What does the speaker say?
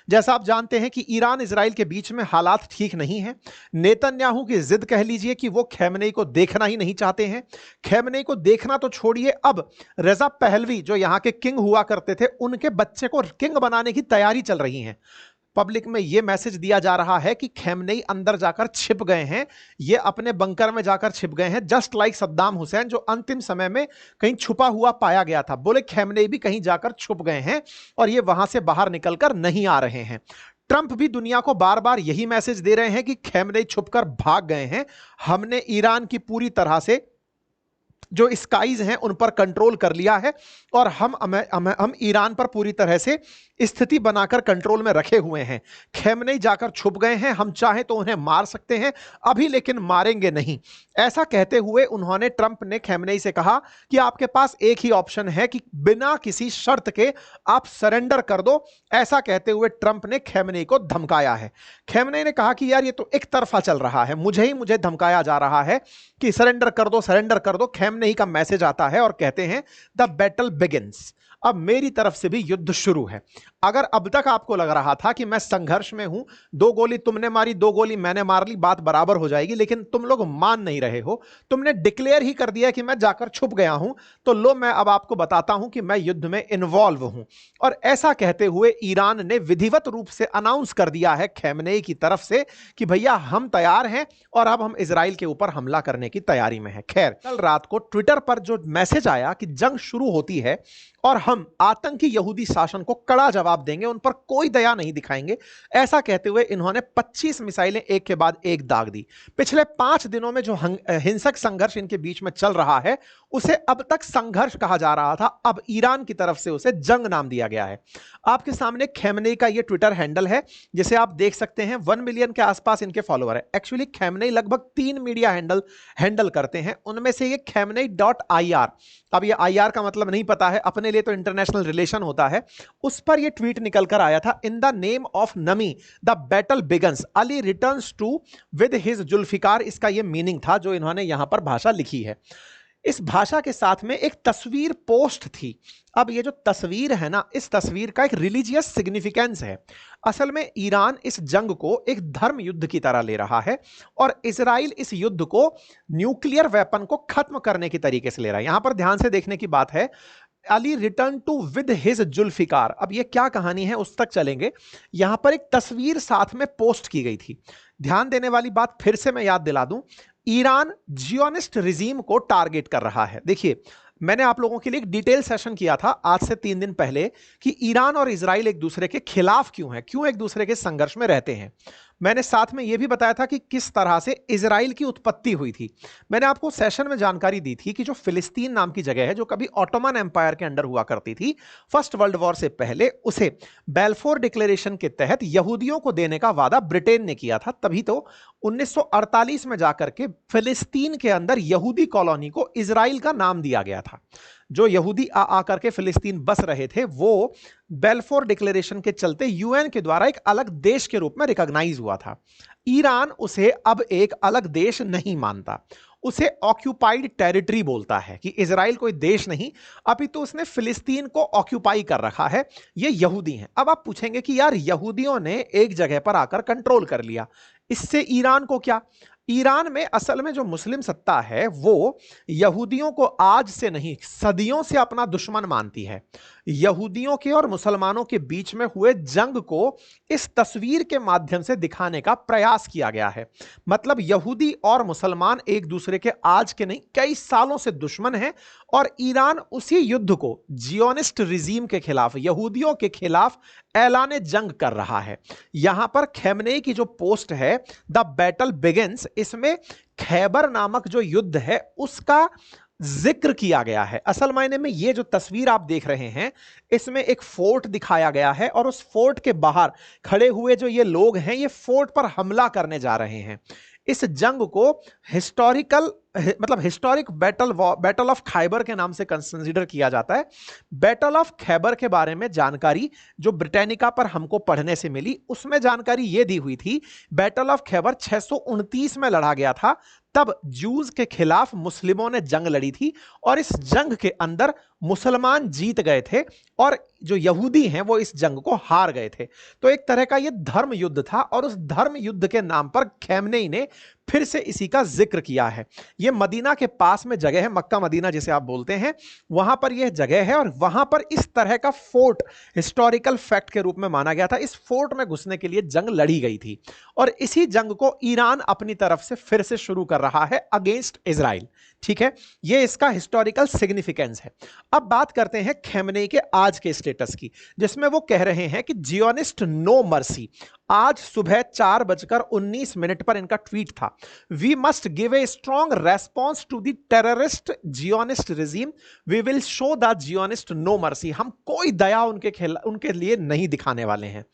जैसा आप जानते हैं कि ईरान इजराइल के बीच में हालात ठीक नहीं है। नेतन्याहू की जिद कह लीजिए कि वो खैमनेई को देखना ही नहीं चाहते हैं। खैमनेई को देखना तो छोड़िए, अब रजा पहलवी जो यहां के किंग हुआ करते थे, उनके बच्चे को किंग बनाने की तैयारी चल रही है। पब्लिक में यह मैसेज दिया जा रहा है कि खैमनेई अंदर जाकर छिप गए हैं, ये अपने बंकर में जाकर छिप गए हैं, जस्ट लाइक सद्दाम हुसैन जो अंतिम समय में कहीं छुपा हुआ पाया गया था। बोले खैमनेई भी कहीं जाकर छुप गए हैं और ये वहां से बाहर निकलकर नहीं आ रहे हैं। ट्रंप भी दुनिया को बार बार यही मैसेज दे रहे हैं कि खैमनेई छुपकर भाग गए हैं, हमने ईरान की पूरी तरह से जो स्काईज हैं उन पर कंट्रोल कर लिया है और हम ईरान पर पूरी तरह से स्थिति बनाकर कंट्रोल में रखे हुए हैं। खैमनेई जाकर छुप गए हैं, हम चाहें तो उन्हें मार सकते हैं अभी, लेकिन मारेंगे नहीं। ऐसा कहते हुए उन्होंने, ट्रंप ने खैमनेई से कहा कि आपके पास एक ही ऑप्शन है कि बिना किसी शर्त के आप सरेंडर कर दो। ऐसा कहते हुए ट्रंप ने खैमनेई को धमकाया है। खैमनेई ने कहा कि यार ये तो एक तरफा चल रहा है, मुझे धमकाया जा रहा है कि सरेंडर कर दो, सरेंडर कर दो। खैमनेई का मैसेज आता है और कहते हैं द बैटल बिगिंस, अब मेरी तरफ से भी युद्ध शुरू है। अगर अब तक आपको लग रहा था कि मैं संघर्ष में हूं, 2 गोली तुमने मारी 2 गोली मैंने मार ली, बात बराबर हो जाएगी, लेकिन तुम लोग मान नहीं रहे हो। तुमने डिक्लेयर ही कर दिया कि मैं जाकर छुप गया हूं, तो लो मैं अब आपको बताता हूं कि मैं युद्ध में इन्वॉल्व हूं। और ऐसा कहते हुए ईरान ने विधिवत रूप से अनाउंस कर दिया है खैमनेई की तरफ से कि भैया हम तैयार हैं और अब हम इजराइल के ऊपर हमला करने की तैयारी में हैं। खैर, कल रात को ट्विटर पर जो मैसेज आया कि जंग शुरू होती है और हम आतंकी यहूदी शासन को कड़ा जवाब देंगे, उन पर कोई दया नहीं दिखाएंगे, ऐसा कहते हुए इन्होंने 25 मिसाइलें एक के बाद एक दाग दी। पिछले 5 दिनों में जो हिंसक संघर्ष इनके बीच में चल रहा है उसे अब तक संघर्ष कहा जा रहा था, अब ईरान की तरफ से उसे जंग नाम दिया गया है। आपके सामने खैमनेई का यह ट्विटर हैंडल है, जिसे आप देख सकते हैं। 1 मिलियन के आसपास इनके फॉलोअर है। एक्चुअली खैमनेई लगभग 3 मीडिया हैंडल करते हैं, उनमें से ये khamenei.ir, अब ये IR का मतलब नहीं पता है, अपने लिए तो इंटरनेशनल रिलेशन होता है, उस पर ये ट्वीट निकल कर आया था, इन द नेम ऑफ नमी the battle begins, Ali returns to with his Zulfiqar, इसका ये मीनिंग था जो इन्होंने यहां पर भाषा लिखी है। इस भाषा के साथ में एक तस्वीर पोस्ट थी। अब ये जो तस्वीर है ना, इस तस्वीर का एक रिलीजियस सिग्निफिकेंस है। असल में ईरान इस जंग को एक धर्म युद्ध की तरह ले रहा है और इजराइल इस युद्ध को न्यूक्लियर वेपन को खत्म करने की तरीके से ले रहा है। यहां पर ध्यान से देखने की बात है, Ali return to with his Zulfiqar, अब ये क्या कहानी है उस तक चलेंगे। यहां पर एक तस्वीर साथ में पोस्ट की गई थी। ध्यान देने वाली बात फिर से मैं याद दिला दूं, ईरान जियोनिस्ट रिजीम को टारगेट कर रहा है। देखिए, मैंने आप लोगों के लिए एक डिटेल सेशन किया था आज से 3 दिन पहले कि ईरान और इजराइल एक दूसरे के खिलाफ क्यों है, क्यों एक दूसरे के संघर्ष में रहते हैं। मैंने साथ में यह भी बताया था कि किस तरह से इजराइल की उत्पत्ति हुई थी। मैंने आपको सेशन में जानकारी दी थी कि जो फिलिस्तीन नाम की जगह है, जो कभी ऑटोमन एम्पायर के अंडर हुआ करती थी फर्स्ट वर्ल्ड वॉर से पहले, उसे बेल्फोर डिक्लेरेशन के तहत यहूदियों को देने का वादा ब्रिटेन ने किया था। तभी तो 1948 में जाकर के फिलिस्तीन के अंदर यहूदी कॉलोनी को इजराइल का नाम दिया गया था। जो यहूदी आकर के फिलिस्तीन बस रहे थे, वो बेल्फोर डिक्लेरेशन के चलते यूएन के द्वारा एक अलग देश के रूप में रिकॉग्नाइज हुआ था। ईरान उसे अब एक अलग देश नहीं मानता, उसे ऑक्यूपाइड टेरिटरी बोलता है कि इजराइल कोई देश नहीं, अपितु उसने फिलिस्तीन को ऑक्यूपाई कर रखा है, ये यहूदी हैं। अब आप पूछेंगे कि यार यहूदियों ने एक जगह पर आकर कंट्रोल कर लिया, इससे ईरान को क्या? ईरान में असल में जो मुस्लिम सत्ता है वो यहूदियों को आज से नहीं सदियों से अपना दुश्मन मानती है। यहूदियों के और मुसलमानों के बीच में हुए जंग को इस तस्वीर के माध्यम से दिखाने का प्रयास किया गया है। मतलब यहूदी और मुसलमान एक दूसरे के आज के नहीं कई सालों से दुश्मन हैं और ईरान उसी युद्ध को जियोनिस्ट रिजीम के खिलाफ, यहूदियों के खिलाफ ऐलान जंग कर रहा है। यहां पर खैमनेई की जो पोस्ट है द बैटल बिगिंस, इसमें खैबर नामक जो युद्ध है उसका जिक्र किया गया है। असल मायने में ये जो तस्वीर आप देख रहे हैं, इसमें एक फोर्ट दिखाया गया है और उस फोर्ट के बाहर खड़े हुए जो ये लोग हैं, ये फोर्ट पर हमला करने जा रहे हैं। इस जंग को हिस्टोरिकल मतलब हिस्टोरिक बैटल ऑफ खैबर के नाम से कंसिडर किया जाता है। बैटल ऑफ खैबर के बारे में जानकारी जो ब्रिटानिका पर हमको पढ़ने से मिली, उसमें जानकारी यह दी हुई थी, बैटल ऑफ खैबर 629 में लड़ा गया था। तब जूज के खिलाफ मुस्लिमों ने जंग लड़ी थी और इस जंग के अंदर मुसलमान जीत गए थे और जो यहूदी हैं वो इस जंग को हार गए थे। तो एक तरह का ये धर्म युद्ध था और उस धर्म युद्ध के नाम पर खैमनेई ने फिर से इसी का जिक्र किया है। ये मदीना के पास में जगह है, मक्का मदीना जिसे आप बोलते हैं, वहां पर यह जगह है और वहां पर इस तरह का फोर्ट हिस्टोरिकल फैक्ट के रूप में माना गया था। इस फोर्ट में घुसने के लिए जंग लड़ी गई थी और इसी जंग को ईरान अपनी तरफ से फिर से शुरू कर रहा है अगेंस्ट इजराइल। ठीक है, यह इसका हिस्टोरिकल सिग्निफिकेंस है। अब बात करते हैं खैमनेई के आज के स्टेटस की, जिसमें वो कह रहे हैं कि जियोनिस्ट नो मर्सी। आज सुबह 4:19 पर इनका ट्वीट था, we must give a strong response to the terrorist Zionist regime, we will show the Zionist no mercy. हम कोई दया उनके लिए नहीं दिखाने वाले हैं।